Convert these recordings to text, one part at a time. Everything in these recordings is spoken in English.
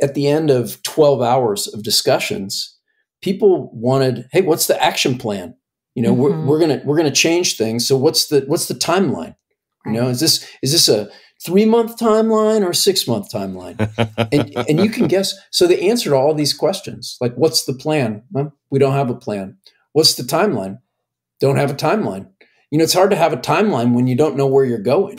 at the end of 12 hours of discussions, people wanted, hey, what's the action plan? We're gonna change things. So what's the timeline? Right. Is this a 3-month timeline or a 6-month timeline? and you can guess. So the answer to all these questions, like what's the plan? Well, we don't have a plan. What's the timeline? Don't have a timeline. It's hard to have a timeline when you don't know where you're going.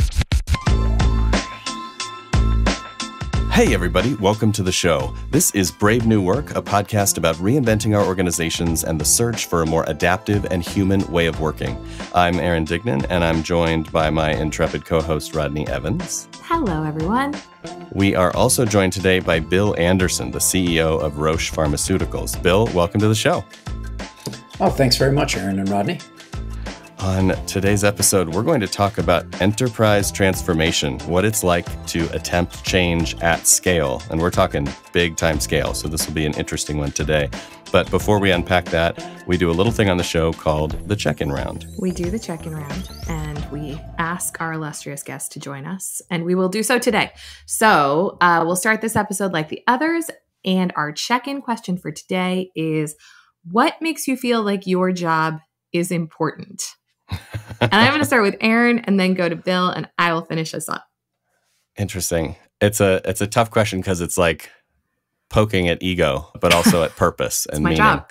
Hey everybody, welcome to the show. This is Brave New Work, a podcast about reinventing our organizations and the search for a more adaptive and human way of working. I'm Aaron Dignan, and I'm joined by my intrepid co-host, Rodney Evans. Hello, everyone. We are also joined today by Bill Anderson, the CEO of Roche Pharmaceuticals. Bill, welcome to the show. Oh, thanks very much, Aaron and Rodney. On today's episode, we're going to talk about enterprise transformation, what it's like to attempt change at scale. And we're talking big time scale, so this will be an interesting one today. But before we unpack that, we do a little thing on the show called the check-in round. We do the check-in round, and we ask our illustrious guests to join us, and we will do so today. So we'll start this episode like the others, and our check-in question for today is, what makes you feel like your job is important? And I'm going to start with Aaron and then go to Bill, and I will finish us up. Interesting. It's a tough question because it's like poking at ego, but also at purpose and my meaning. Job.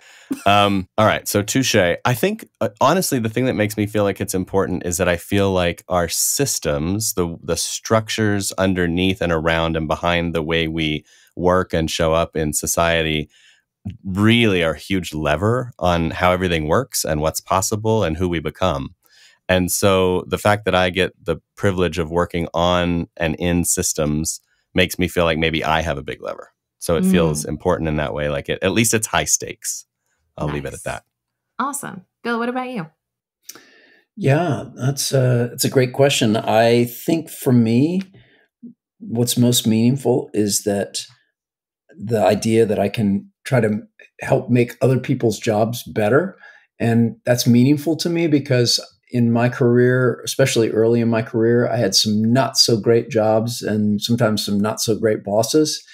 All right. So touche. I think, honestly, the thing that makes me feel like it's important is that I feel like our systems, the structures underneath and around and behind the way we work and show up in society really are a huge lever on how everything works and what's possible and who we become. And so the fact that I get the privilege of working on and in systems makes me feel like maybe I have a big lever. So it feels important in that way. Like at least it's high stakes. I'll leave it at that. Awesome. Bill, what about you? Yeah, it's a great question. I think for me, what's most meaningful is that the idea that I can try to help make other people's jobs better. And that's meaningful to me because in my career, especially early in my career, I had some not so great jobs and sometimes some not so great bosses.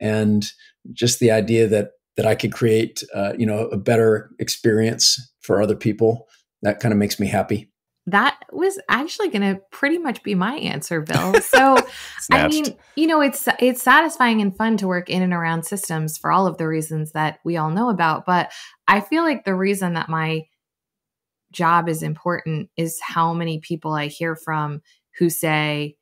And just the idea that I could create, a better experience for other people, that kind of makes me happy. That was actually going to pretty much be my answer, Bill. So, I mean, it's satisfying and fun to work in and around systems for all of the reasons that we all know about. But I feel like the reason that my job is important is how many people I hear from who say,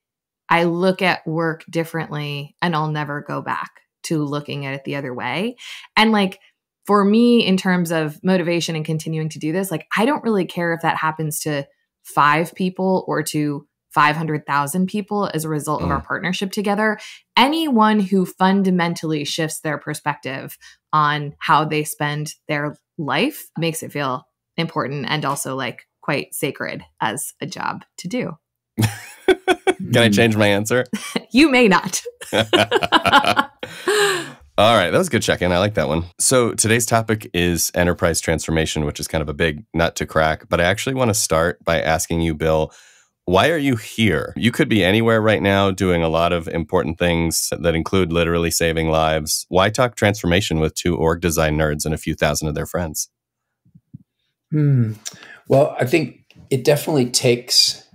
I look at work differently and I'll never go back to looking at it the other way. And like, for me, in terms of motivation and continuing to do this, like, I don't really care if that happens to 5 people or to 500,000 people as a result of our partnership together. Anyone who fundamentally shifts their perspective on how they spend their life makes it feel important and also like quite sacred as a job to do. Can I change my answer? You may not. All right. That was a good check-in. I like that one. So today's topic is enterprise transformation, which is kind of a big nut to crack. But I actually want to start by asking you, Bill, why are you here? You could be anywhere right now doing a lot of important things that include literally saving lives. Why talk transformation with 2 org design nerds and a few thousand of their friends? Well, I think it definitely takes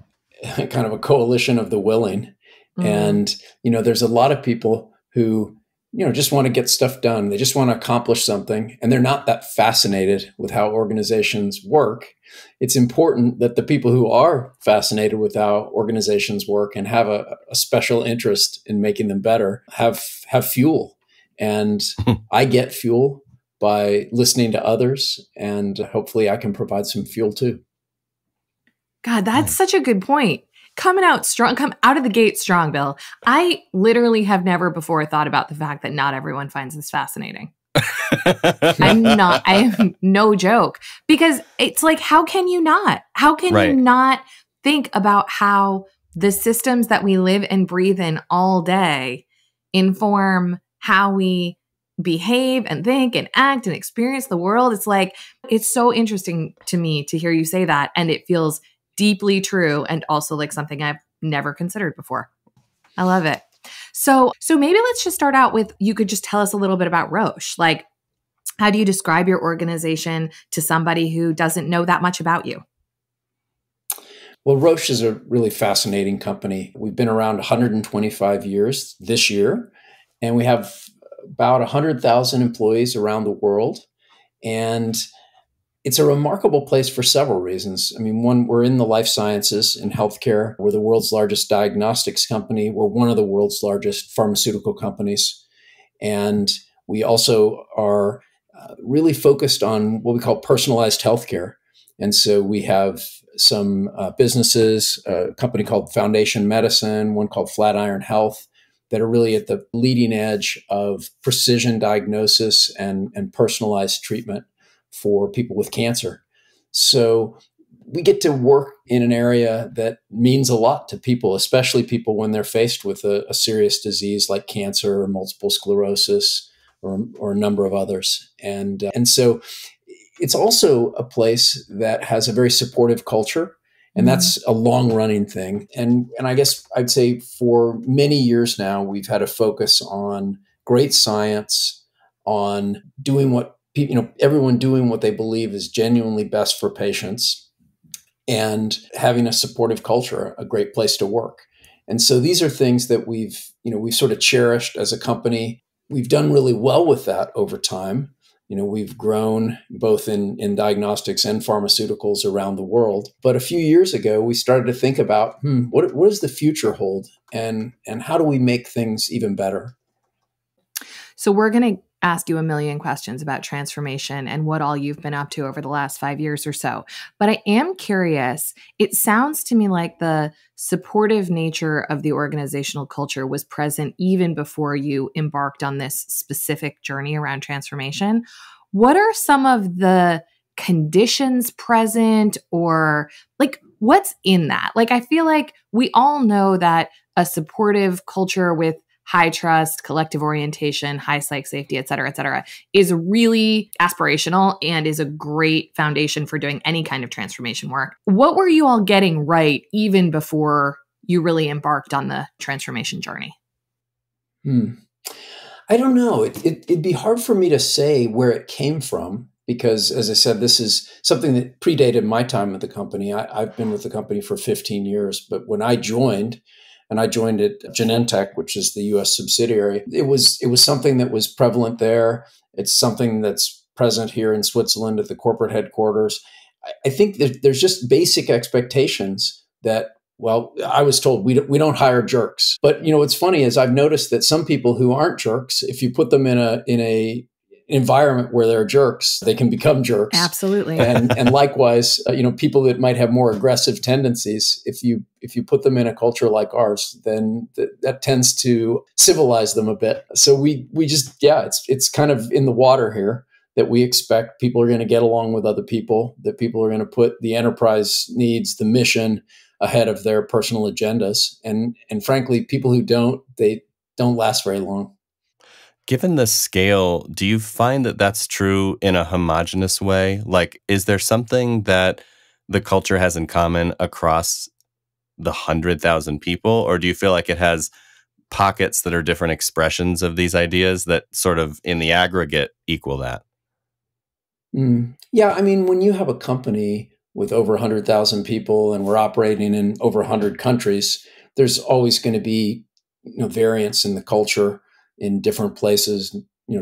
kind of a coalition of the willing. And, there's a lot of people who just want to get stuff done. They just want to accomplish something, and they're not that fascinated with how organizations work. It's important that the people who are fascinated with how organizations work and have a special interest in making them better have fuel. And I get fuel by listening to others, and hopefully I can provide some fuel too. God, that's such a good point. Come out of the gate strong, Bill. I literally have never before thought about the fact that not everyone finds this fascinating. I am no joke, because it's like, how can you not? How can you not think about how the systems that we live and breathe in all day inform how we behave and think and act and experience the world? It's like, it's so interesting to me to hear you say that. And it feels deeply true and also like something I've never considered before. I love it. So maybe let's just start out with, you could just tell us a little bit about Roche. Like, how do you describe your organization to somebody who doesn't know that much about you? Well, Roche is a really fascinating company. We've been around 125 years this year, and we have about 100,000 employees around the world. And it's a remarkable place for several reasons. I mean, one, we're in the life sciences and healthcare. We're the world's largest diagnostics company. We're one of the world's largest pharmaceutical companies. And we also are really focused on what we call personalized healthcare. And so we have some businesses, a company called Foundation Medicine, one called Flatiron Health, that are really at the leading edge of precision diagnosis and personalized treatment for people with cancer. So we get to work in an area that means a lot to people, especially people when they're faced with a serious disease like cancer or multiple sclerosis or a number of others. And so it's also a place that has a very supportive culture. And that's a long running thing. And I guess I'd say for many years now, we've had a focus on great science, on doing what everyone doing what they believe is genuinely best for patients, and having a supportive culture, a great place to work. And so these are things that we've sort of cherished as a company. We've done really well with that over time. We've grown both in diagnostics and pharmaceuticals around the world. But a few years ago, we started to think about, what does the future hold? And how do we make things even better? So we're going to ask you a million questions about transformation and what all you've been up to over the last 5 years or so. But I am curious, it sounds to me like the supportive nature of the organizational culture was present even before you embarked on this specific journey around transformation. What are some of the conditions present, or like what's in that? Like, I feel like we all know that a supportive culture with high trust, collective orientation, high psych safety, et cetera, is really aspirational and is a great foundation for doing any kind of transformation work. What were you all getting right even before you really embarked on the transformation journey? I don't know. It'd be hard for me to say where it came from because, as I said, this is something that predated my time at the company. I've been with the company for 15 years, but when I joined, and I joined at Genentech, which is the U.S. subsidiary, it was something that was prevalent there. It's something that's present here in Switzerland at the corporate headquarters. I think that there's just basic expectations that, well, I was told we don't hire jerks. But what's funny is I've noticed that some people who aren't jerks, if you put them in a environment where they're jerks, they can become jerks. Absolutely. And likewise, people that might have more aggressive tendencies, if you put them in a culture like ours, then that tends to civilize them a bit. So we just, it's kind of in the water here that we expect people are going to get along with other people, that people are going to put the enterprise needs, the mission ahead of their personal agendas. And frankly, people who don't, they don't last very long. Given the scale, do you find that that's true in a homogenous way? Like, is there something that the culture has in common across the 100,000 people? Or do you feel like it has pockets that are different expressions of these ideas that sort of in the aggregate equal that? Yeah, I mean, when you have a company with over 100,000 people and we're operating in over 100 countries, there's always going to be variance in the culture in different places,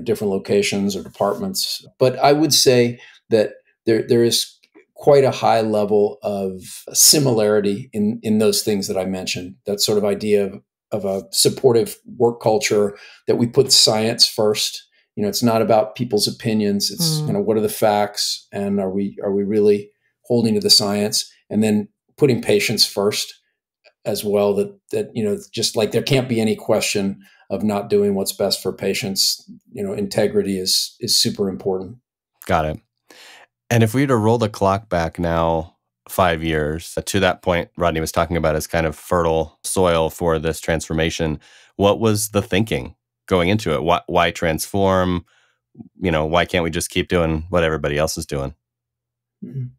different locations or departments. But I would say that there is quite a high level of similarity in those things that I mentioned. That sort of idea of a supportive work culture, that we put science first. It's not about people's opinions. It's what are the facts, and are we really holding to the science, and then putting patients first as well. That just like there can't be any question of not doing what's best for patients. Integrity is super important. Got it. And if we were to roll the clock back now 5 years to that point Rodney was talking about as kind of fertile soil for this transformation, what was the thinking going into it? Why transform? Why can't we just keep doing what everybody else is doing? Mhm.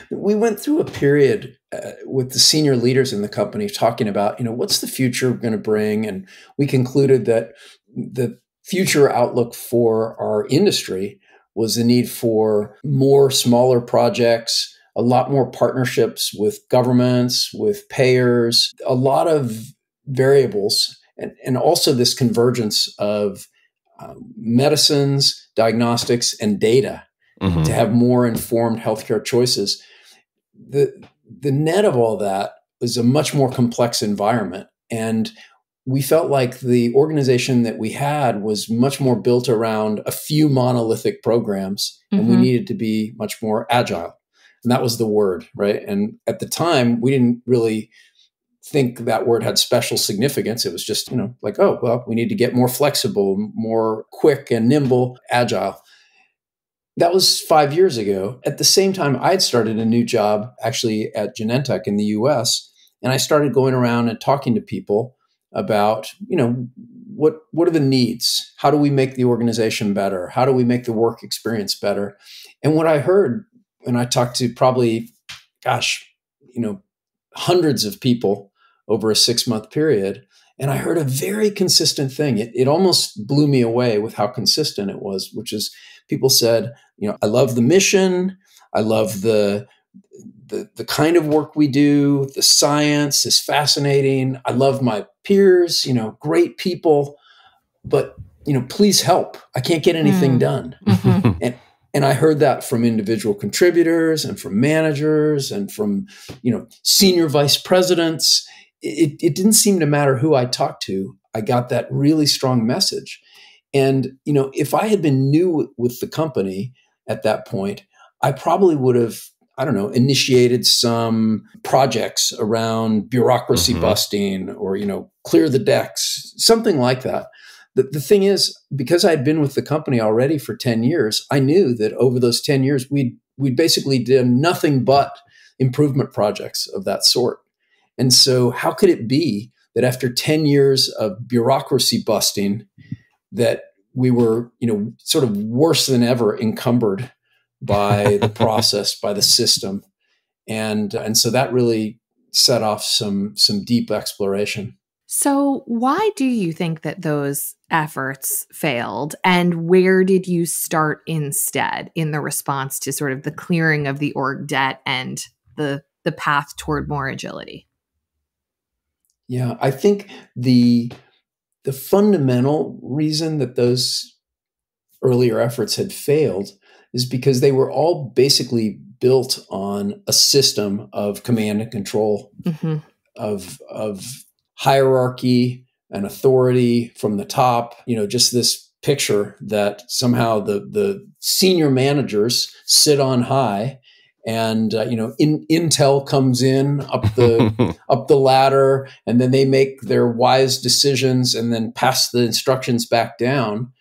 We went through a period with the senior leaders in the company talking about, what's the future going to bring? And we concluded that the future outlook for our industry was the need for more smaller projects, a lot more partnerships with governments, with payers, a lot of variables, and also this convergence of medicines, diagnostics, and data to have more informed healthcare choices. The net of all that was a much more complex environment. And we felt like the organization that we had was much more built around a few monolithic programs, and we needed to be much more agile. And that was the word, right? And at the time, we didn't really think that word had special significance. It was just, like, oh, well, we need to get more flexible, more quick and nimble, agile. That was 5 years ago. At the same time, I had started a new job actually at Genentech in the US. And I started going around and talking to people about, what are the needs? How do we make the organization better? How do we make the work experience better? And what I heard when I talked to probably, hundreds of people over a 6-month period, and I heard a very consistent thing. It almost blew me away with how consistent it was, which is people said, I love the mission. I love the kind of work we do. The science is fascinating. I love my peers, great people, but, please help. I can't get anything done. And I heard that from individual contributors and from managers and from, senior vice presidents. It didn't seem to matter who I talked to. I got that really strong message. And, if I had been new with the company at that point, I probably would have, initiated some projects around bureaucracy busting or, clear the decks, something like that. The thing is, because I had been with the company already for 10 years, I knew that over those 10 years, we'd basically done nothing but improvement projects of that sort. And so how could it be that after 10 years of bureaucracy busting, that we were, sort of worse than ever encumbered by the process, by the system. And so that really set off some deep exploration. So why do you think that those efforts failed? And where did you start instead in the response to sort of the clearing of the org debt and the path toward more agility? Yeah, I think the fundamental reason that those earlier efforts had failed is because they were all basically built on a system of command and control, of hierarchy and authority from the top, just this picture that somehow the senior managers sit on high and, Intel comes in up the ladder, and then they make their wise decisions and then pass the instructions back down.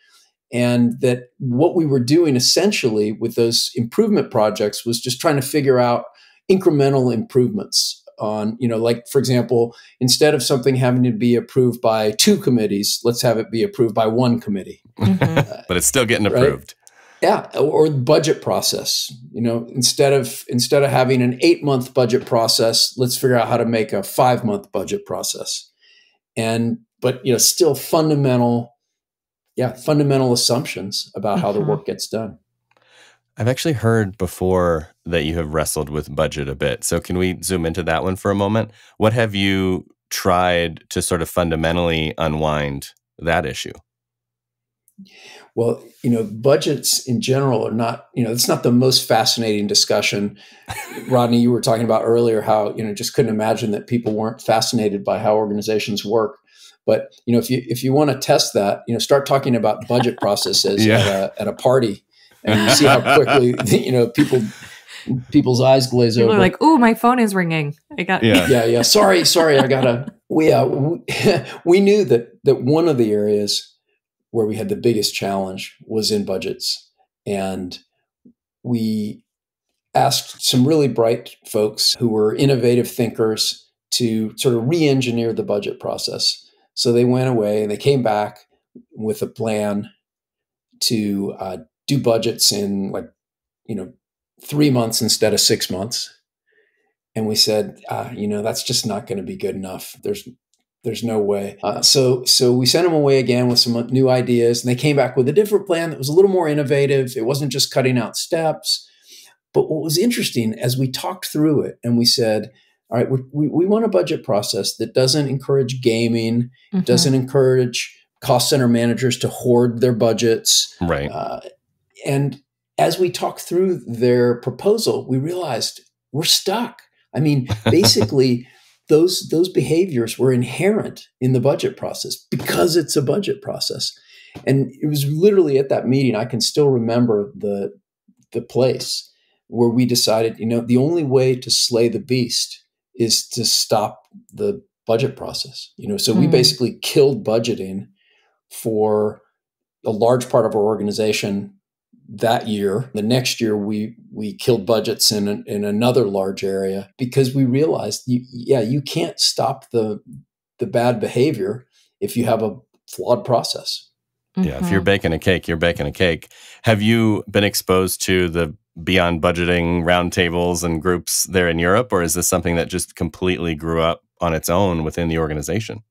And that what we were doing essentially with those improvement projects was just trying to figure out incremental improvements on, like, for example, instead of something having to be approved by 2 committees, let's have it be approved by 1 committee. But it's still getting approved. Yeah. Or the budget process, instead of having an 8-month budget process, let's figure out how to make a 5-month budget process. But still fundamental assumptions about how the work gets done. I've actually heard before that you have wrestled with budget a bit. So can we zoom into that one for a moment? What have you tried to sort of fundamentally unwind that issue? Well, budgets in general are not, it's not the most fascinating discussion. Rodney, you were talking about earlier how, just couldn't imagine that people weren't fascinated by how organizations work. But, if you want to test that, start talking about budget processes at a party, and you see how quickly, people's eyes glaze over. People are like, "Oh, my phone is ringing. I got." Yeah. Sorry. I gotta. We knew that one of the areas where we had the biggest challenge was in budgets, and we asked some really bright folks who were innovative thinkers to sort of re-engineer the budget process. So they went away and they came back with a plan to do budgets in 3 months instead of 6 months. And we said, that's just not going to be good enough. There's no way. So we sent them away again with some new ideas, and they came back with a different plan that was a little more innovative. It wasn't just cutting out steps. But what was interesting, as we talked through it and we said, all right, we want a budget process that doesn't encourage gaming, doesn't encourage cost center managers to hoard their budgets. Right. And as we talked through their proposal, we realized we're stuck. I mean, basically, those behaviors were inherent in the budget process because it's a budget process. And it was literally at that meeting, I can still remember the place where we decided, the only way to slay the beast is to stop the budget process. So we basically killed budgeting for a large part of our organization that year. The next year, we killed budgets in another large area because we realized, you can't stop the bad behavior if you have a flawed process. Yeah, if you're baking a cake, you're baking a cake. Have you been exposed to the beyond budgeting roundtables and groups there in Europe, or is this something that just completely grew up on its own within the organization?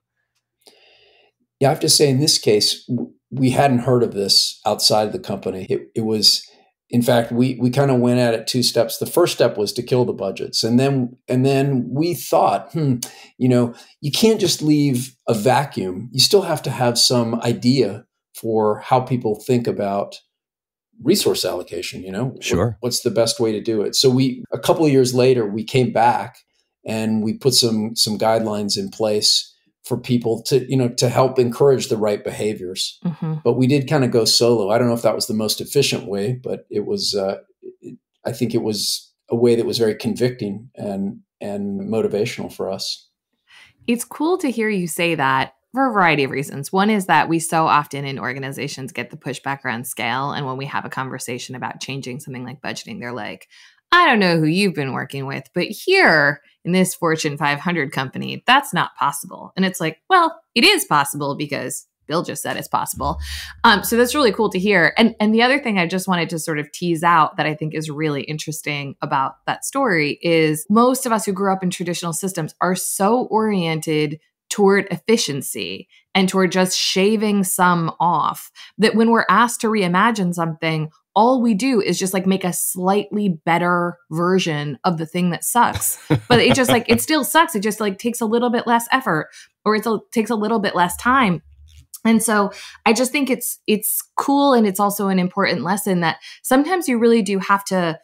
Yeah, I have to say in this case, we hadn't heard of this outside of the company. It was, in fact, we kind of went at it 2 steps. The first step was to kill the budgets. And then we thought, you can't just leave a vacuum. You still have to have some idea for how people think about resource allocation, Sure. What's the best way to do it? So a couple of years later, we came back and we put some guidelines in place for people to help encourage the right behaviors. But we did kind of go solo. I don't know if that was the most efficient way, but it was, I think it was a way that was very convicting and motivational for us. It's cool to hear you say that for a variety of reasons. One is that we so often in organizations get the pushback around scale. And when we have a conversation about changing something like budgeting, they're like, I don't know who you've been working with, but here in this Fortune 500 company, that's not possible. And it's like, well, it is possible because Bill just said it's possible. So that's really cool to hear. And the other thing I just wanted to sort of tease out that I think is really interesting about that story is most of us who grew up in traditional systems are so oriented toward efficiency and toward just shaving some off that when we're asked to reimagine something, all we do is just like make a slightly better version of the thing that sucks. But it just it still sucks. It just takes a little bit less effort or takes a little bit less time. And so I just think it's cool. And it's also an important lesson that sometimes you really do have to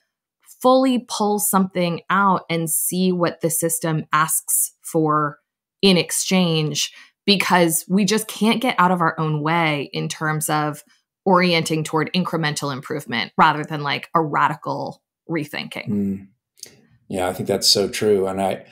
fully pull something out and see what the system asks for in exchange, because we just can't get out of our own way in terms of orienting toward incremental improvement rather than like a radical rethinking. Yeah, I think that's so true. And I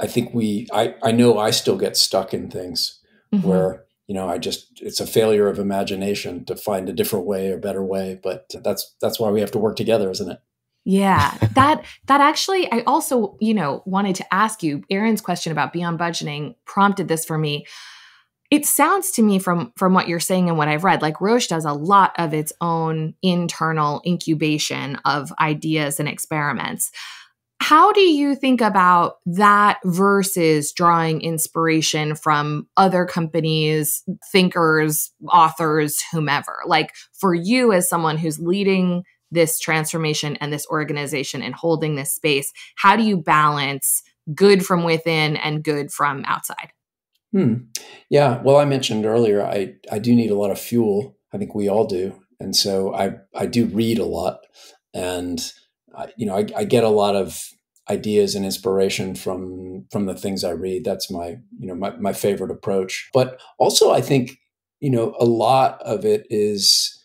think I know I still get stuck in things where, it's a failure of imagination to find a different way or better way. But that's why we have to work together, isn't it? Yeah, that actually, I also, wanted to ask you, Aaron's question about beyond budgeting prompted this for me. It sounds to me from what you're saying and what I've read, like Roche does a lot of its own internal incubation of ideas and experiments. How do you think about that versus drawing inspiration from other companies, thinkers, authors, whomever? Like for you as someone who's leading this transformation and this organization and holding this space, how do you balance good from within and good from outside? Yeah. Well, I mentioned earlier, I do need a lot of fuel. I think we all do. And so I do read a lot, and I get a lot of ideas and inspiration from the things I read. That's my favorite approach. But also I think, a lot of it is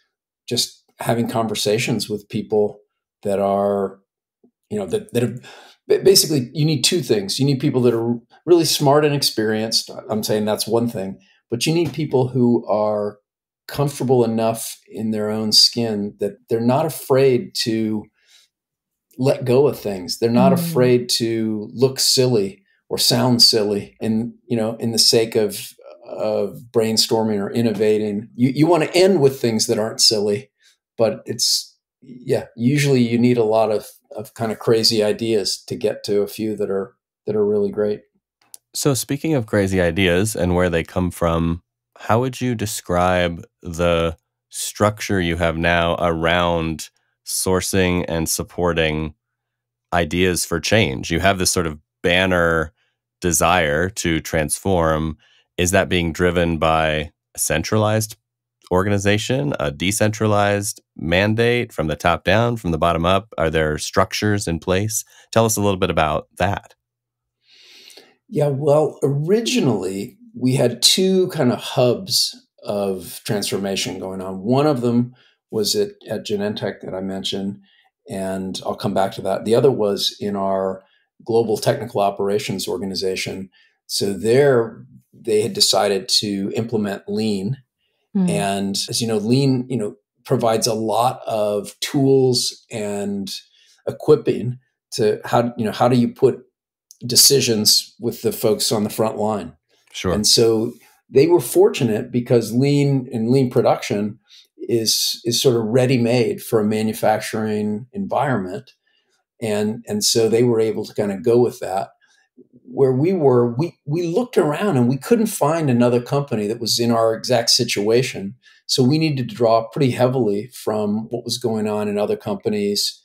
just having conversations with people that are, that have basically, you need 2 things. You need people that are really smart and experienced. I'm saying that's one thing, but you need people who are comfortable enough in their own skin that they're not afraid to let go of things. They're not afraid to look silly or sound silly in the sake of brainstorming or innovating. You want to end with things that aren't silly, but it's Yeah, usually you need a lot of kind of crazy ideas to get to a few that are really great. So speaking of crazy ideas and where they come from, how would you describe the structure you have now around sourcing and supporting ideas for change? You have this sort of banner desire to transform. Is that being driven by a centralized organization, a decentralized mandate, from the top down, from the bottom up? Are there structures in place? Tell us a little bit about that. Yeah, well, originally we had two kind of hubs of transformation going on. One of them was at Genentech that I mentioned, and I'll come back to that. The other was in our global technical operations organization. So there, they had decided to implement lean. And as you know, lean, provides a lot of tools and equipping to how do you put decisions with the folks on the front line. Sure. And so they were fortunate because lean production is sort of ready made for a manufacturing environment. And so they were able to kind of go with that. Where we were, we looked around and we couldn't find another company that was in our exact situation. So we needed to draw pretty heavily from what was going on in other companies.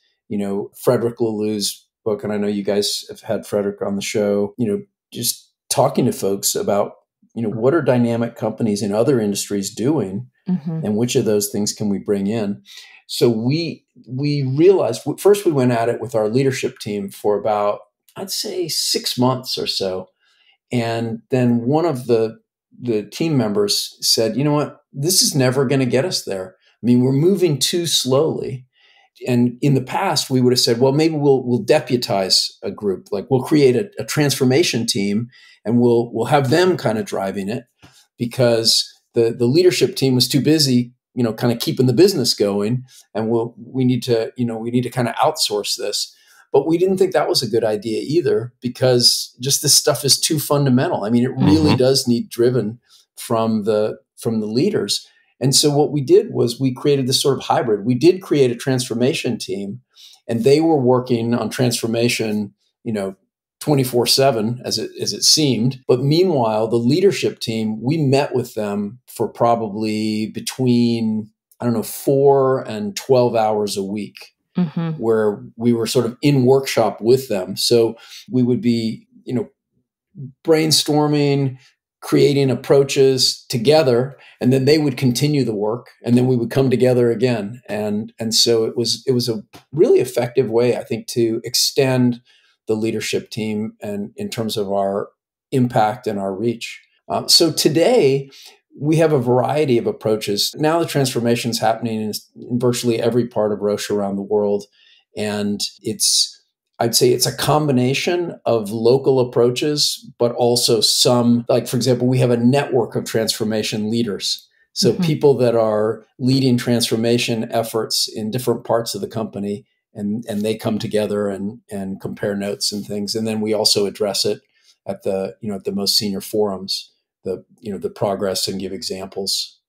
Frederick Laloux's book, and I know you guys have had Frederick on the show, just talking to folks about, what are dynamic companies in other industries doing, and which of those things can we bring in? So we realized, first we went at it with our leadership team for about, I'd say 6 months or so. And then one of the team members said, you know what, this is never going to get us there. I mean, we're moving too slowly. And in the past, we would have said, well, maybe we'll deputize a group, like we'll create a transformation team and we'll have them kind of driving it, because the leadership team was too busy, kind of keeping the business going. And we need to kind of outsource this. But we didn't think that was a good idea either, because just this stuff is too fundamental. I mean, it really does need driven from the leaders. And so what we did was we created this sort of hybrid. We did create a transformation team, and they were working on transformation, 24/7 as it seemed. But meanwhile, the leadership team, we met with them for probably between, 4 and 12 hours a week. Where we were sort of in workshop with them. So we would be, brainstorming, creating approaches together, and then they would continue the work, and then we would come together again. And so it was a really effective way, I think, to extend the leadership team and in terms of our impact and our reach. So today, we have a variety of approaches. Now the transformation is happening in virtually every part of Roche around the world. And I'd say it's a combination of local approaches, but also some, like, for example, we have a network of transformation leaders. So people that are leading transformation efforts in different parts of the company, and they come together and compare notes and things. And then we also address it at the most senior forums, the progress, and give examples.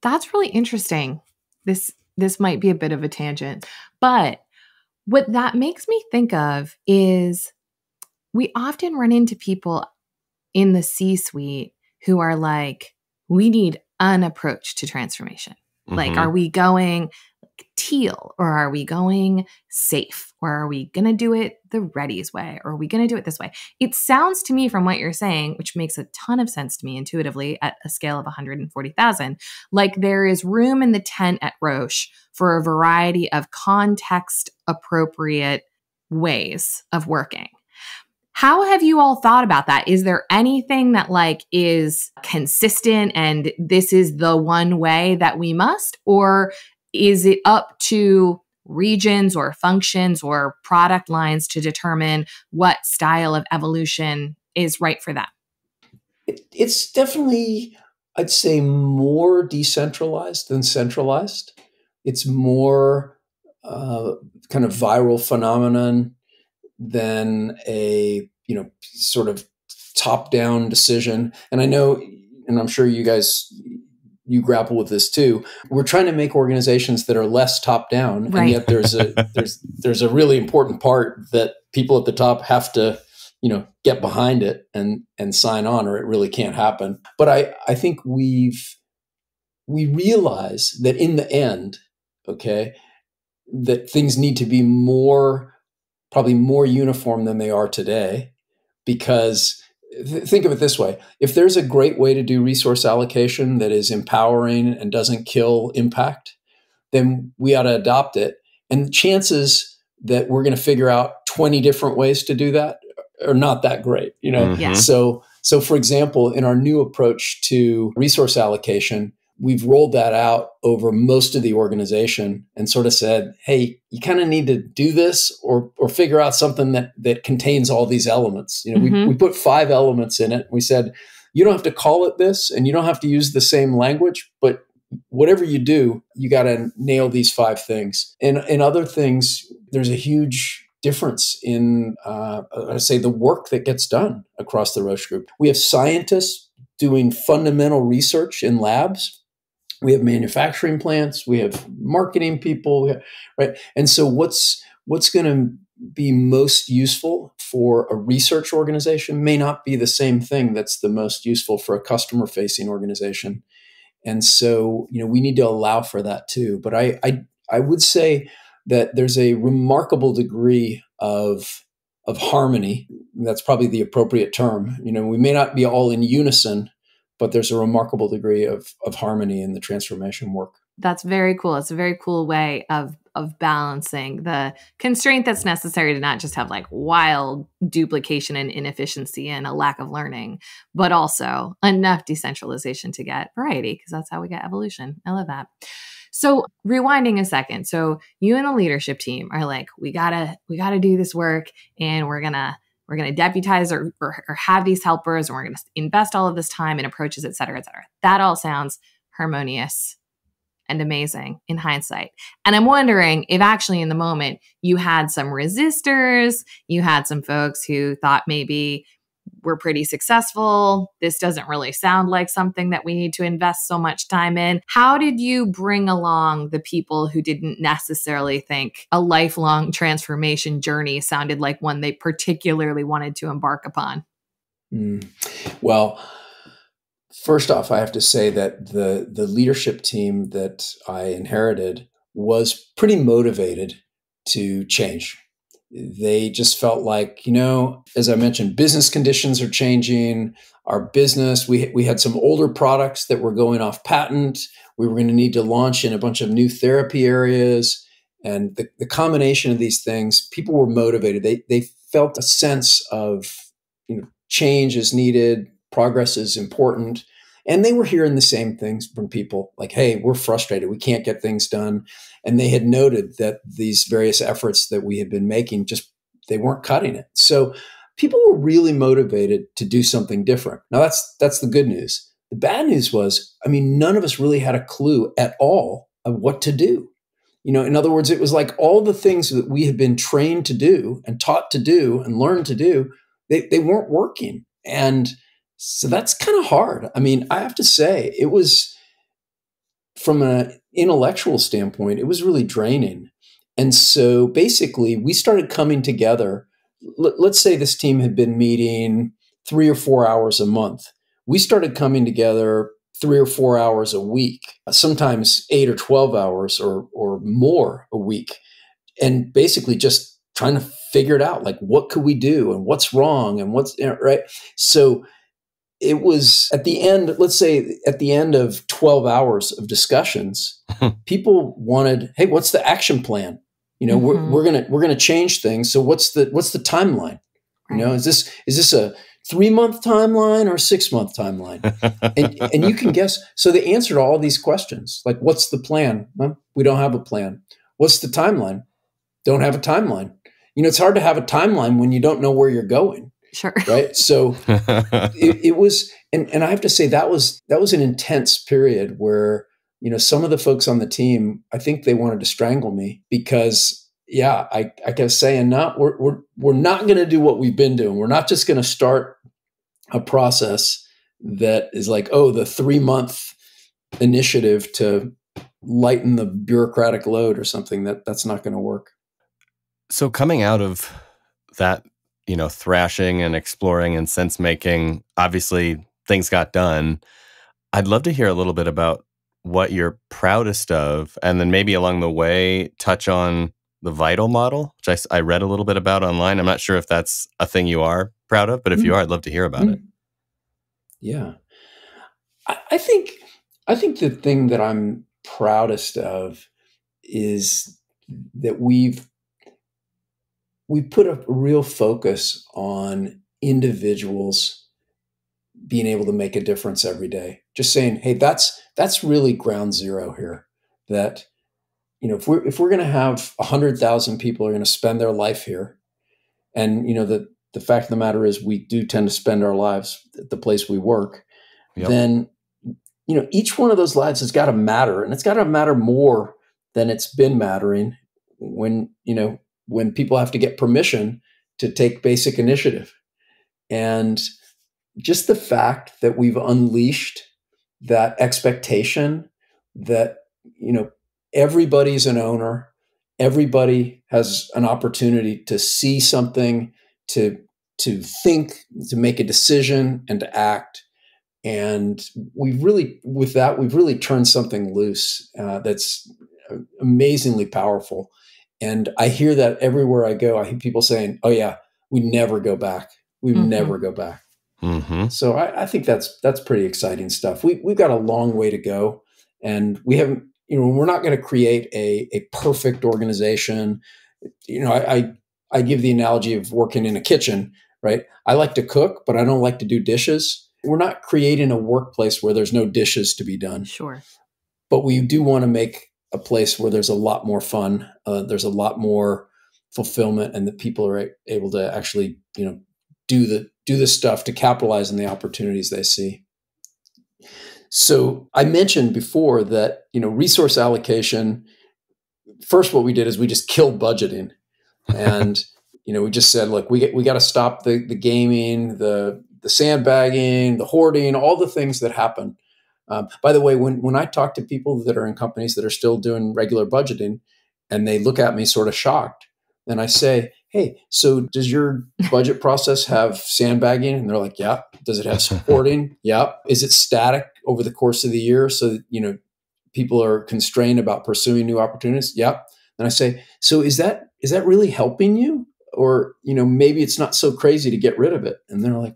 That's really interesting. This might be a bit of a tangent, but what that makes me think of is we often run into people in the C-suite who are like, we need an approach to transformation. Like, are we going teal, or are we going safe, or are we going to do it the Reddy's way, or are we going to do it this way? It sounds to me from what you're saying, which makes a ton of sense to me intuitively at a scale of 140,000, like there is room in the tent at Roche for a variety of context appropriate ways of working. How have you all thought about that? Is there anything that like is consistent and this is the one way that we must, or is it up to regions or functions or product lines to determine what style of evolution is right for them? It's definitely, I'd say, more decentralized than centralized. It's more kind of viral phenomenon than a sort of top-down decision. And I know, and I'm sure you guys you grapple with this too. We're trying to make organizations that are less top down, Right. and yet there's a really important part that people at the top have to, get behind it and sign on, or it really can't happen. But I think we realize that in the end, okay, that things need to be probably more uniform than they are today, because think of it this way. If there's a great way to do resource allocation that is empowering and doesn't kill impact, then we ought to adopt it. And the chances that we're going to figure out 20 different ways to do that are not that great, Yeah. So for example, in our new approach to resource allocation, we've rolled that out over most of the organization and sort of said, hey, you kind of need to do this or figure out something that contains all these elements. We put 5 elements in it. We said, you don't have to call it this and you don't have to use the same language, but whatever you do, you got to nail these 5 things. And in other things, there's a huge difference in, say, the work that gets done across the Roche Group. We have scientists doing fundamental research in labs. We have manufacturing plants. We have marketing people, right? And so what's going to be most useful for a research organization may not be the same thing that's the most useful for a customer-facing organization. And so, we need to allow for that too. But I would say that there's a remarkable degree of harmony. That's probably the appropriate term. We may not be all in unison, but there's a remarkable degree of harmony in the transformation work. That's very cool. It's a very cool way of balancing the constraint that's necessary to not just have like wild duplication and inefficiency and a lack of learning, but also enough decentralization to get variety, because that's how we get evolution. I love that. So rewinding a second. So you and the leadership team are like, we gotta do this work, and we're gonna deputize or have these helpers, and we're going to invest all of this time in approaches, et cetera, et cetera. That all sounds harmonious and amazing in hindsight. And I'm wondering if actually in the moment you had some resistors, you had some folks who thought maybe we're pretty successful. This doesn't really sound like something that we need to invest so much time in. How did you bring along the people who didn't necessarily think a lifelong transformation journey sounded like one they particularly wanted to embark upon? Well, first off, I have to say that the leadership team that I inherited was pretty motivated to change. They just felt like, as I mentioned, business conditions are changing. Our business, we had some older products that were going off patent. We were going to need to launch in a bunch of new therapy areas. And the combination of these things, people were motivated. They felt a sense of, change is needed, progress is important. And they were hearing the same things from people like, hey, we're frustrated. We can't get things done. And they had noted that these various efforts that we had been making, they weren't cutting it. So people were really motivated to do something different. Now that's the good news. The bad news was, none of us really had a clue at all of what to do. In other words, it was like all the things that we had been trained to do and taught to do and learned to do, they weren't working. And so that's kind of hard. I have to say, it was, from an intellectual standpoint, it was really draining. And so basically, we started coming together. Let's say this team had been meeting 3 or 4 hours a month. We started coming together 3 or 4 hours a week, sometimes 8 or 12 hours or more a week, and basically just trying to figure it out, like what could we do and what's wrong and what's right. So it was at the end, let's say at the end of 12 hours of discussions, people wanted, hey, what's the action plan? We're going to change things. So what's the timeline? Right. Is this a 3-month timeline or a 6-month timeline? and you can guess. So the answer to all these questions, like what's the plan? Well, we don't have a plan. What's the timeline? Don't have a timeline. It's hard to have a timeline when you don't know where you're going. Sure. Right. So it was, and I have to say that was an intense period where, some of the folks on the team, I think they wanted to strangle me because, I kept saying, no, we're not going to do what we've been doing. We're not just going to start a process that is like, oh, the 3-month, initiative to lighten the bureaucratic load or something, that's not going to work. So coming out of that, thrashing and exploring and sense making, obviously things got done. I'd love to hear a little bit about what you're proudest of, and then maybe along the way touch on the vital model, which I read a little bit about online. I'm not sure if that's a thing you are proud of, but if you are, I'd love to hear about it. Yeah. I think the thing that I'm proudest of is that we've put a real focus on individuals being able to make a difference every day. Just saying, hey, that's really ground zero here. That, if we're going to have 100,000 people are going to spend their life here, and the fact of the matter is we do tend to spend our lives at the place we work, then each one of those lives has got to matter, and it's got to matter more than it's been mattering when people have to get permission to take basic initiative. And just the fact that we've unleashed that expectation that, everybody's an owner, everybody has an opportunity to see something, to think, to make a decision, and to act. And we've really turned something loose that's amazingly powerful. And I hear that everywhere I go. I hear people saying, "Oh yeah, we never go back. We never go back." So I think that's pretty exciting stuff. We've got a long way to go, and we haven't. We're not going to create a perfect organization. I give the analogy of working in a kitchen, right? I like to cook, but I don't like to do dishes. We're not creating a workplace where there's no dishes to be done. Sure. But we do want to make a place where there's a lot more fun. There's a lot more fulfillment, and that people are able to actually, do the stuff to capitalize on the opportunities they see. So I mentioned before that, resource allocation, first, what we did is we just killed budgeting. And, we just said, look, we got to stop the gaming, the sandbagging, the hoarding, all the things that happen. By the way, when I talk to people that are in companies that are still doing regular budgeting, and they look at me sort of shocked, then I say, hey, so does your budget process have sandbagging? And they're like, yeah. Does it have hoarding? Yeah. Is it static over the course of the year so that, people are constrained about pursuing new opportunities? Yeah. And I say, so is that really helping you? Or, maybe it's not so crazy to get rid of it. And they're like,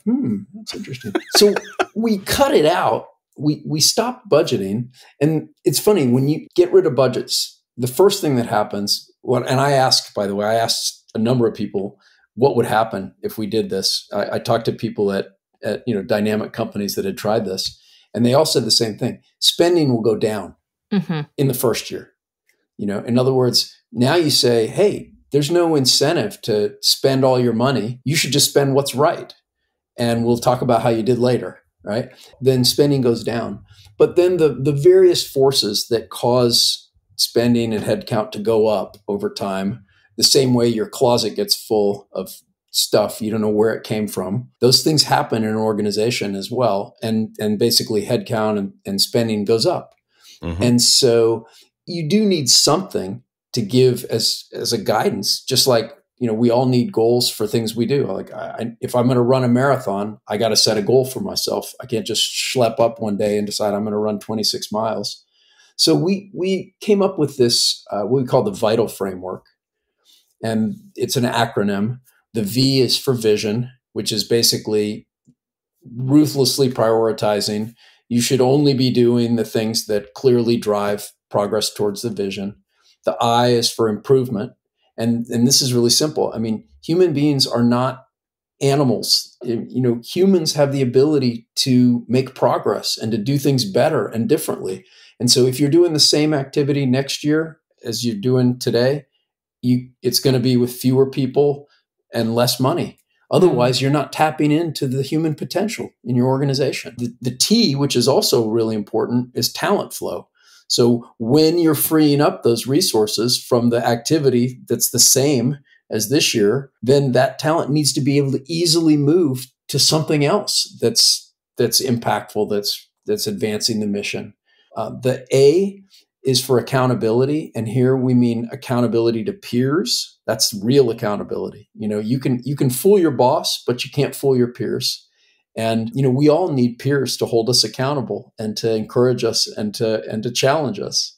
that's interesting. So we cut it out. We stopped budgeting. And it's funny, when you get rid of budgets, the first thing that happens, and I asked a number of people what would happen if we did this. I talked to people at dynamic companies that had tried this, and they all said the same thing. Spending will go down in the first year. In other words, now you say, hey, there's no incentive to spend all your money. You should just spend what's right. And we'll talk about how you did later, right? Then spending goes down. But then the various forces that cause spending and headcount to go up over time, the same way your closet gets full of stuff, you don't know where it came from. Those things happen in an organization as well. And basically headcount and spending goes up. And so you do need something to give as a guidance, just like, we all need goals for things we do. Like if I'm going to run a marathon, I got to set a goal for myself. I can't just schlep up one day and decide I'm going to run 26 miles. So we came up with this, what we call the VITAL framework. And it's an acronym. The V is for vision, which is basically ruthlessly prioritizing. You should only be doing the things that clearly drive progress towards the vision. The I is for improvement. And this is really simple. I mean, human beings are not animals. Humans have the ability to make progress and to do things better and differently. And so if you're doing the same activity next year as you're doing today, it's going to be with fewer people and less money. Otherwise, you're not tapping into the human potential in your organization. The T, which is also really important, is talent flow. So when you're freeing up those resources from the activity that's the same as this year, then that talent needs to be able to easily move to something else that's impactful, that's advancing the mission. The A is for accountability. And here we mean accountability to peers. That's real accountability. You can fool your boss, but you can't fool your peers. And, we all need peers to hold us accountable and to encourage us and to challenge us.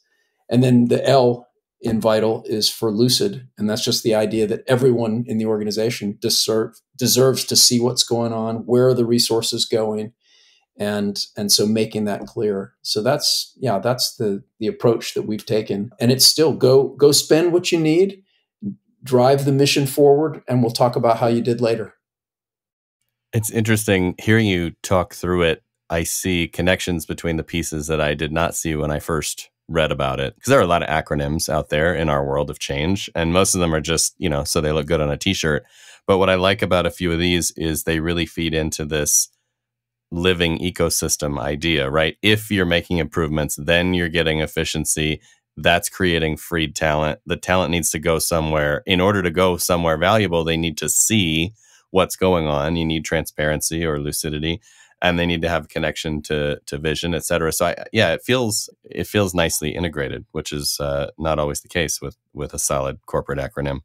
And then the L in vital is for lucid. And that's just the idea that everyone in the organization deserves to see what's going on, where are the resources going, and so making that clear. So that's the approach that we've taken. And it's still go spend what you need, drive the mission forward, and we'll talk about how you did later. It's interesting hearing you talk through it. I see connections between the pieces that I did not see when I first read about it, because there are a lot of acronyms out there in our world of change, and most of them are just, so they look good on a t-shirt. But what I like about a few of these is they really feed into this living ecosystem idea, right? If you're making improvements, then you're getting efficiency. That's creating freed talent. The talent needs to go somewhere. In order to go somewhere valuable, they need to see what's going on. You need transparency or lucidity, and they need to have a connection to vision, et cetera. So it feels nicely integrated, which is not always the case with a solid corporate acronym.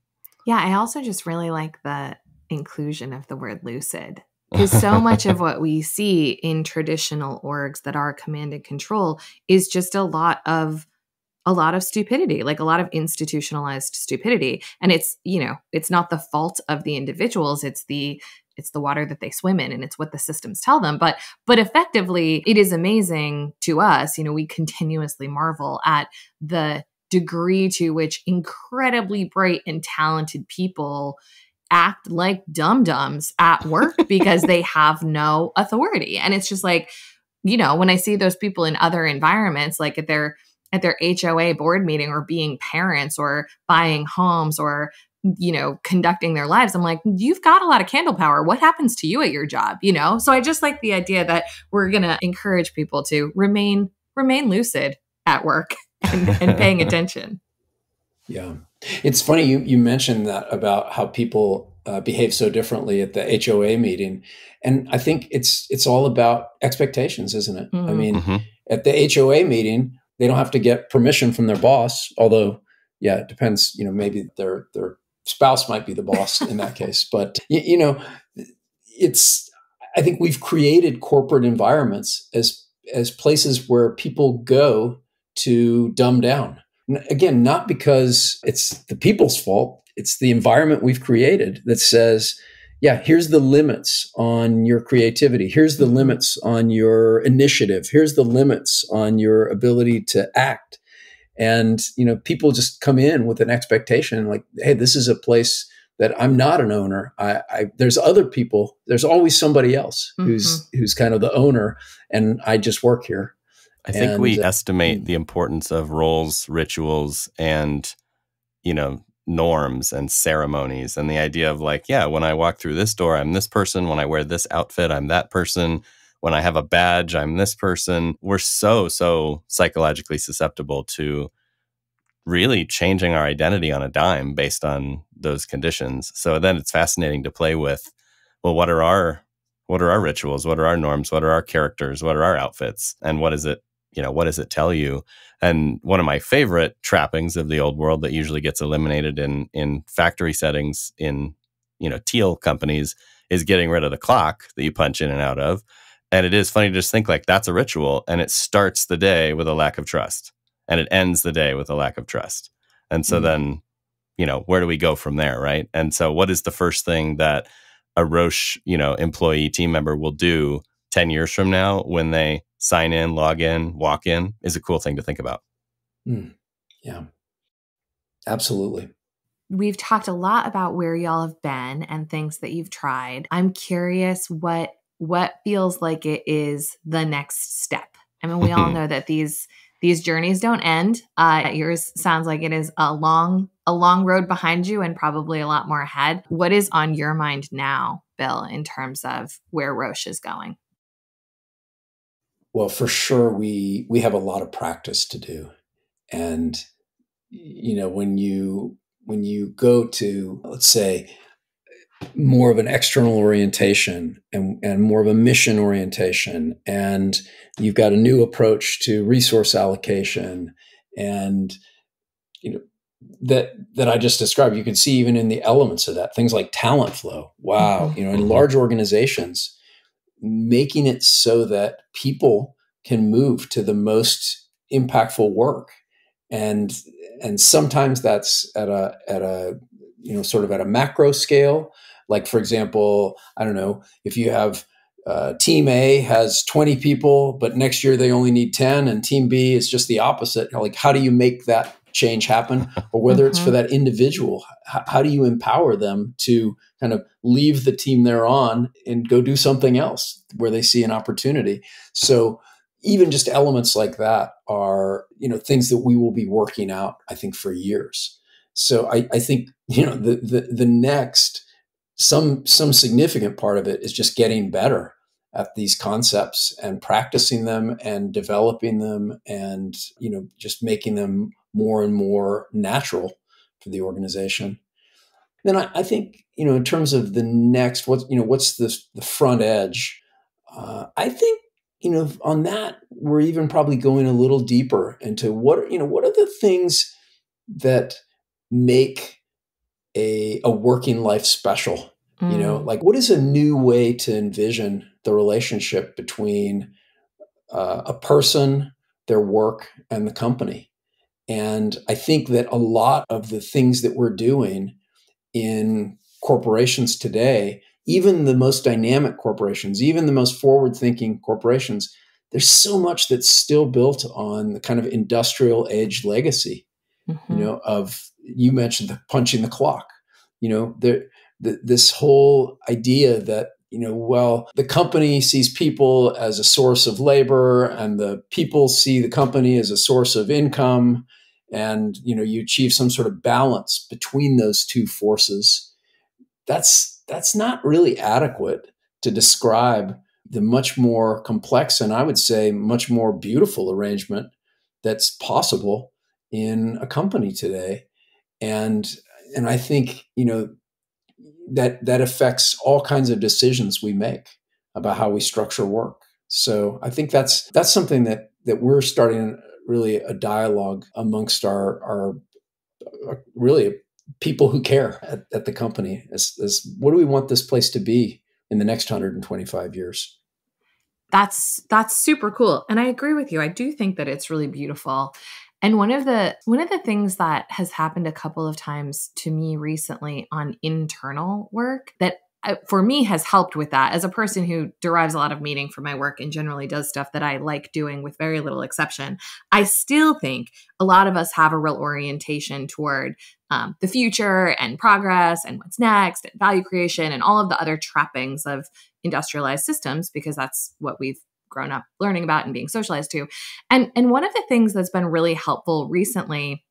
Yeah, I also just really like the inclusion of the word lucid, because so much of what we see in traditional orgs that are command and control is just a lot of stupidity, like a lot of institutionalized stupidity. And it's not the fault of the individuals. It's the water that they swim in, and it's what the systems tell them. But effectively, it is amazing to us. We continuously marvel at the degree to which incredibly bright and talented people act like dum-dums at work because they have no authority. And it's just like, when I see those people in other environments, like at their HOA board meeting, or being parents, or buying homes, or, conducting their lives, I'm like, you've got a lot of candle power. What happens to you at your job? So I just like the idea that we're going to encourage people to remain lucid at work and paying attention. Yeah. It's funny you mentioned that about how people behave so differently at the HOA meeting. And I think it's all about expectations, isn't it? Mm-hmm. I mean, at the HOA meeting, they don't have to get permission from their boss, although, yeah, it depends, maybe their spouse might be the boss in that case. But, I think we've created corporate environments as places where people go to dumb down. Again, not because it's the people's fault. It's the environment we've created that says, yeah, here's the limits on your creativity. Here's the limits on your initiative. Here's the limits on your ability to act. And, people just come in with an expectation like, hey, this is a place that I'm not an owner. There's other people. There's always somebody else who's kind of the owner, and I just work here. I think we estimate the importance of roles, rituals, and, norms and ceremonies, and the idea of like, yeah, when I walk through this door, I'm this person. When I wear this outfit, I'm that person. When I have a badge, I'm this person. We're so psychologically susceptible to really changing our identity on a dime based on those conditions. So then it's fascinating to play with, well, what are our rituals? What are our norms? What are our characters? What are our outfits? And what does it tell you? And one of my favorite trappings of the old world that usually gets eliminated in factory settings in, teal companies is getting rid of the clock that you punch in and out of. And it is funny to just think like that's a ritual, and it starts the day with a lack of trust, and it ends the day with a lack of trust. And so then, where do we go from there, right? And so what is the first thing that a Roche, employee team member will do 10 years from now when they sign in, log in, walk in, is a cool thing to think about. Yeah, absolutely. We've talked a lot about where y'all have been and things that you've tried. I'm curious what feels like it is the next step. I mean, we all know that these journeys don't end. Yours sounds like it is a long road behind you, and probably a lot more ahead. What is on your mind now, Bill, in terms of where Roche is going? Well, for sure, we have a lot of practice to do. And, when you go to, let's say, more of an external orientation and more of a mission orientation. And you've got a new approach to resource allocation. And, that I just described, you can see even in the elements of that, things like talent flow. Wow. In large organizations, making it so that people can move to the most impactful work. And sometimes that's at a sort of at a macro scale. Like, for example, I don't know, if you have team A has 20 people, but next year they only need 10, and team B is just the opposite. Like, how do you make that change happen? Or whether it's for that individual, how do you empower them to kind of leave the team they're on and go do something else where they see an opportunity? So even just elements like that are, things that we will be working out, I think, for years. So I think, the next, some significant part of it is just getting better at these concepts and practicing them and developing them and, just making them more and more natural for the organization. Then I think, in terms of the next, what's the front edge? I think, on that, we're even probably going a little deeper into what are the things that make a working life special? Like, what is a new way to envision the relationship between a person, their work, and the company? And I think that a lot of the things that we're doing in corporations today, even the most dynamic corporations, even the most forward-thinking corporations, there's so much that's still built on the kind of industrial age legacy, of, you mentioned the punching the clock, this whole idea that, the company sees people as a source of labor and the people see the company as a source of income. And, you achieve some sort of balance between those two forces. That's not really adequate to describe the much more complex and, I would say, much more beautiful arrangement that's possible in a company today. And I think, that affects all kinds of decisions we make about how we structure work. So I think that's something that we're starting really a dialogue amongst our really people who care at the company as what do we want this place to be in the next 125 years? That's super cool. And I agree with you. I do think that it's really beautiful. And one of the things that has happened a couple of times to me recently on internal work that for me has helped with that, as a person who derives a lot of meaning from my work and generally does stuff that I like doing with very little exception, I still think a lot of us have a real orientation toward the future and progress and what's next and value creation and all of the other trappings of industrialized systems, because that's what we've grown up learning about and being socialized to. And one of the things that's been really helpful recently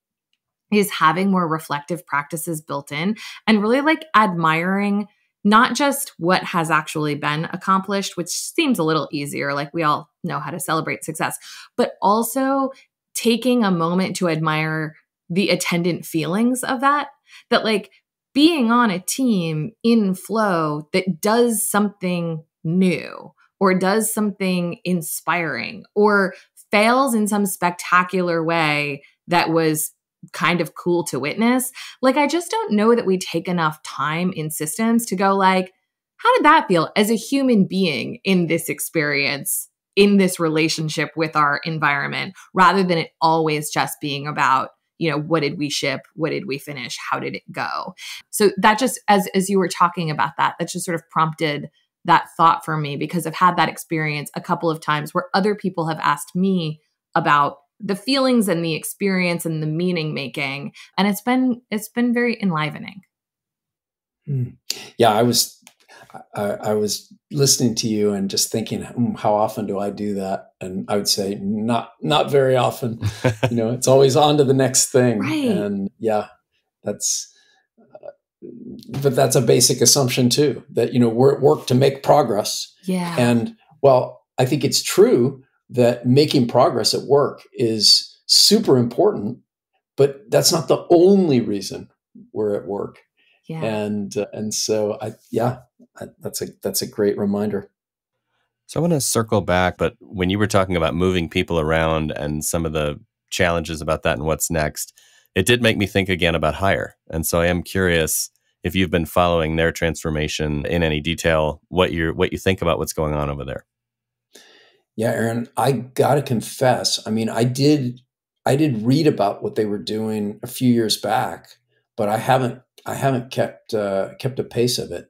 is having more reflective practices built in and really like admiring not just what has actually been accomplished, which seems a little easier, like we all know how to celebrate success, but also taking a moment to admire the attendant feelings of that like being on a team in flow that does something new or does something inspiring or fails in some spectacular way that was kind of cool to witness. Like, I just don't know that we take enough time in systems to go like, how did that feel as a human being in this experience, in this relationship with our environment, rather than it always just being about, what did we ship? What did we finish? How did it go? So that just, as you were talking about that just sort of prompted that thought for me, because I've had that experience a couple of times where other people have asked me about the feelings and the experience and the meaning making. And it's been very enlivening. Yeah, I was listening to you and just thinking, how often do I do that? And I would say not very often. It's always on to the next thing. Right. And yeah, but that's a basic assumption too, that, we're at work to make progress. Yeah. And well, I think it's true that making progress at work is super important, but that's not the only reason we're at work. Yeah. And so that's a great reminder. So I want to circle back, but when you were talking about moving people around and some of the challenges about that and what's next, it did make me think again about Hire. And so I am curious if you've been following their transformation in any detail, what you think about what's going on over there. Yeah, Aaron, I gotta confess, I mean, I did read about what they were doing a few years back, but I haven't kept a pace of it.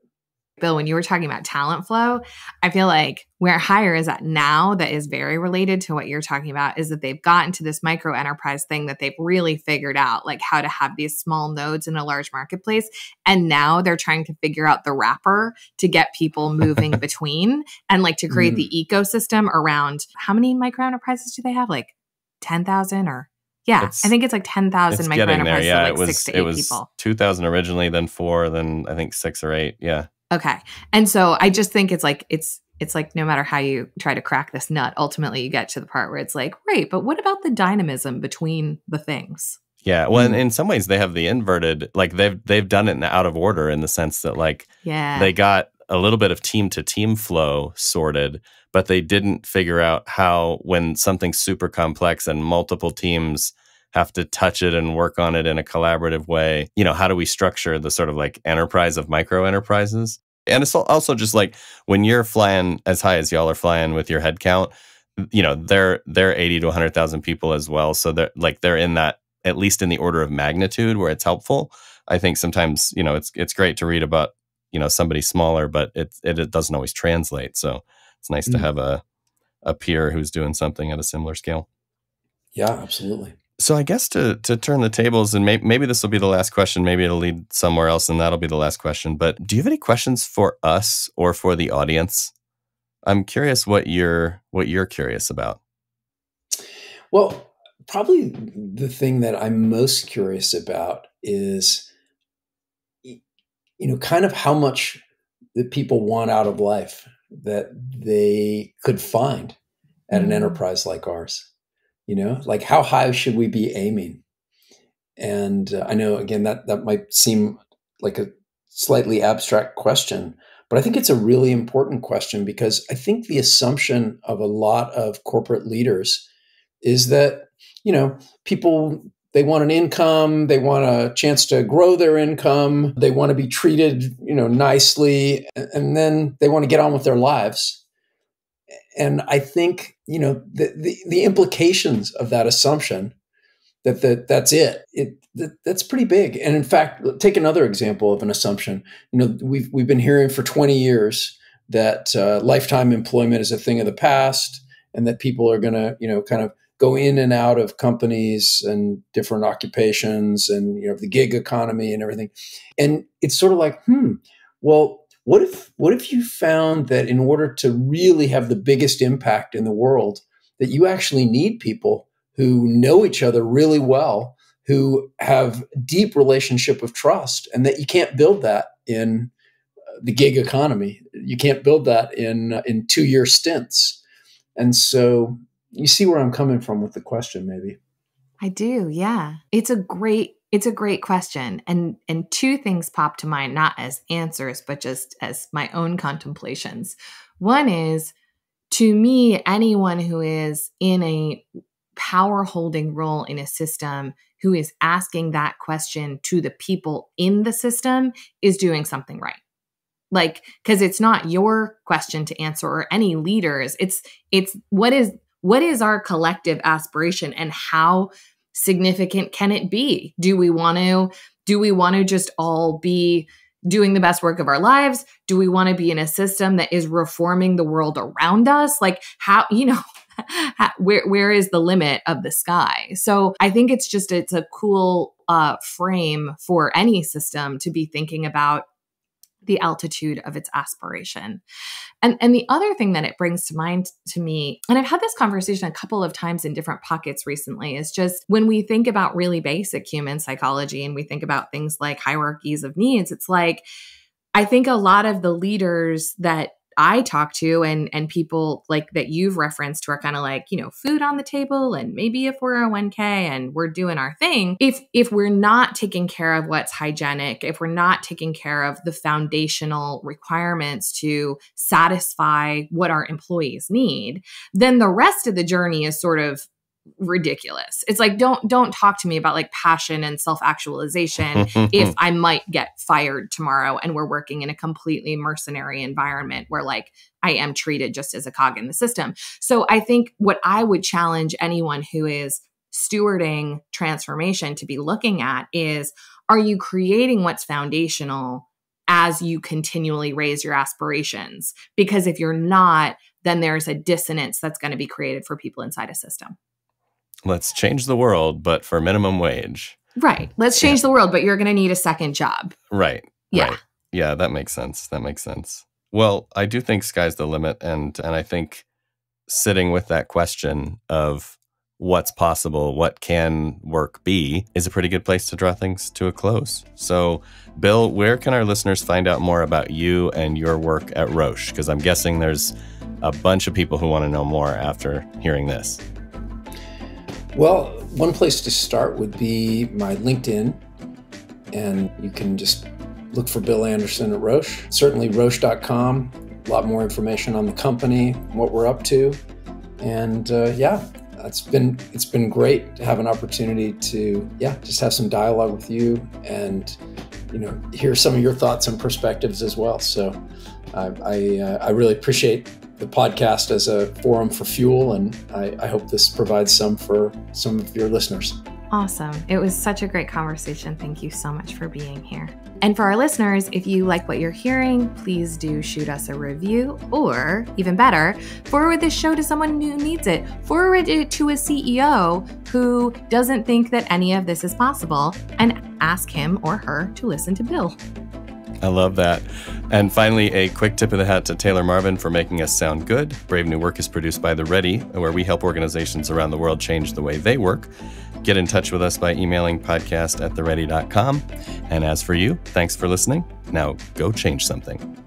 Bill, when you were talking about talent flow, I feel like where Hire is at now that is very related to what you're talking about is that they've gotten to this micro enterprise thing that they've really figured out, like how to have these small nodes in a large marketplace. And now they're trying to figure out the wrapper to get people moving between and like to create the ecosystem around how many micro enterprises do they have? Like 10,000 or I think it's like 10,000 micro enterprises. Yeah, so like 6 to 8 people. 2,000 originally, then 4, then I think 6 or 8. Yeah. Okay. And so I just think it's like no matter how you try to crack this nut, ultimately you get to the part where it's like, right, but what about the dynamism between the things? Yeah. Well, in some ways they have the inverted, like they've done it in out of order in the sense that like they got a little bit of team to team flow sorted, but they didn't figure out how when something's super complex and multiple teams have to touch it and work on it in a collaborative way. You know, how do we structure the sort of like enterprise of micro enterprises? And it's also just like when you're flying as high as y'all are flying with your head count, you know, they're 80 to 100,000 people as well. So they're in that, at least in the order of magnitude where it's helpful. I think sometimes, you know, it's great to read about, you know, somebody smaller, but it doesn't always translate. So it's nice to have a peer who's doing something at a similar scale. Yeah, absolutely. So I guess to turn the tables, and maybe this will be the last question, maybe it'll lead somewhere else, and that'll be the last question. But do you have any questions for us or for the audience? I'm curious what you're curious about. Well, probably the thing that I'm most curious about is, you know, kind of how much that people want out of life that they could find at an enterprise like ours. You know, like how high should we be aiming? And I know, again, that might seem like a slightly abstract question, but I think it's a really important question because I think the assumption of a lot of corporate leaders is that, you know, people, they want an income, they want a chance to grow their income, they want to be treated, you know, nicely, and then they want to get on with their lives. And I think, you know, the implications of that assumption that's that's pretty big. And in fact, take another example of an assumption. You know, we've been hearing for 20 years that lifetime employment is a thing of the past, and that people are going to, you know, kind of go in and out of companies and different occupations, and you know, the gig economy and everything. And it's sort of like, well, what if you found that in order to really have the biggest impact in the world, that you actually need people who know each other really well, who have deep relationship of trust, and that you can't build that in the gig economy. You can't build that in 2-year stints. And so you see where I'm coming from with the question, maybe. I do. Yeah. It's a great question. And two things pop to mind, not as answers, but just as my own contemplations. One is, to me, anyone who is in a power holding role in a system who is asking that question to the people in the system is doing something right. Like, because it's not your question to answer or any leaders. It's what is our collective aspiration and how significant can it be? Do we want to just all be doing the best work of our lives? Do we want to be in a system that is reforming the world around us? Like, how, you know, where is the limit of the sky? So I think it's a cool frame for any system to be thinking about the altitude of its aspiration. And the other thing that it brings to mind to me, and I've had this conversation a couple of times in different pockets recently, is just when we think about really basic human psychology and we think about things like hierarchies of needs, it's like, I think a lot of the leaders that I talk to and people like that you've referenced who are kind of like, food on the table and maybe a 401k and we're doing our thing. If we're not taking care of what's hygienic, if we're not taking care of the foundational requirements to satisfy what our employees need, then the rest of the journey is sort of ridiculous. It's like, don't talk to me about like passion and self-actualization if I might get fired tomorrow and we're working in a completely mercenary environment where like I am treated just as a cog in the system. So I think what I would challenge anyone who is stewarding transformation to be looking at is, are you creating what's foundational as you continually raise your aspirations? Because if you're not, then there's a dissonance that's going to be created for people inside a system. Let's change the world, but for minimum wage. Right. Let's change the world, but you're going to need a second job. Right. Yeah. Right. Yeah, that makes sense. That makes sense. Well, I do think sky's the limit. And I think sitting with that question of what's possible, what can work be, is a pretty good place to draw things to a close. So, Bill, where can our listeners find out more about you and your work at Roche? Because I'm guessing there's a bunch of people who want to know more after hearing this. Well, one place to start would be my LinkedIn, and you can just look for Bill Anderson at Roche. Certainly Roche.com, a lot more information on the company, what we're up to. And it's been great to have an opportunity to just have some dialogue with you and hear some of your thoughts and perspectives as well. So I really appreciate the podcast as a forum for fuel, and I hope this provides some for some of your listeners. Awesome. It was such a great conversation. Thank you so much for being here. And for our listeners, if you like what you're hearing, please do shoot us a review, or even better, forward this show to someone who needs it. Forward it to a CEO who doesn't think that any of this is possible, and ask him or her to listen to Bill. I love that. And finally, a quick tip of the hat to Taylor Marvin for making us sound good. Brave New Work is produced by The Ready, where we help organizations around the world change the way they work. Get in touch with us by emailing podcast@theready.com. And as for you, thanks for listening. Now go change something.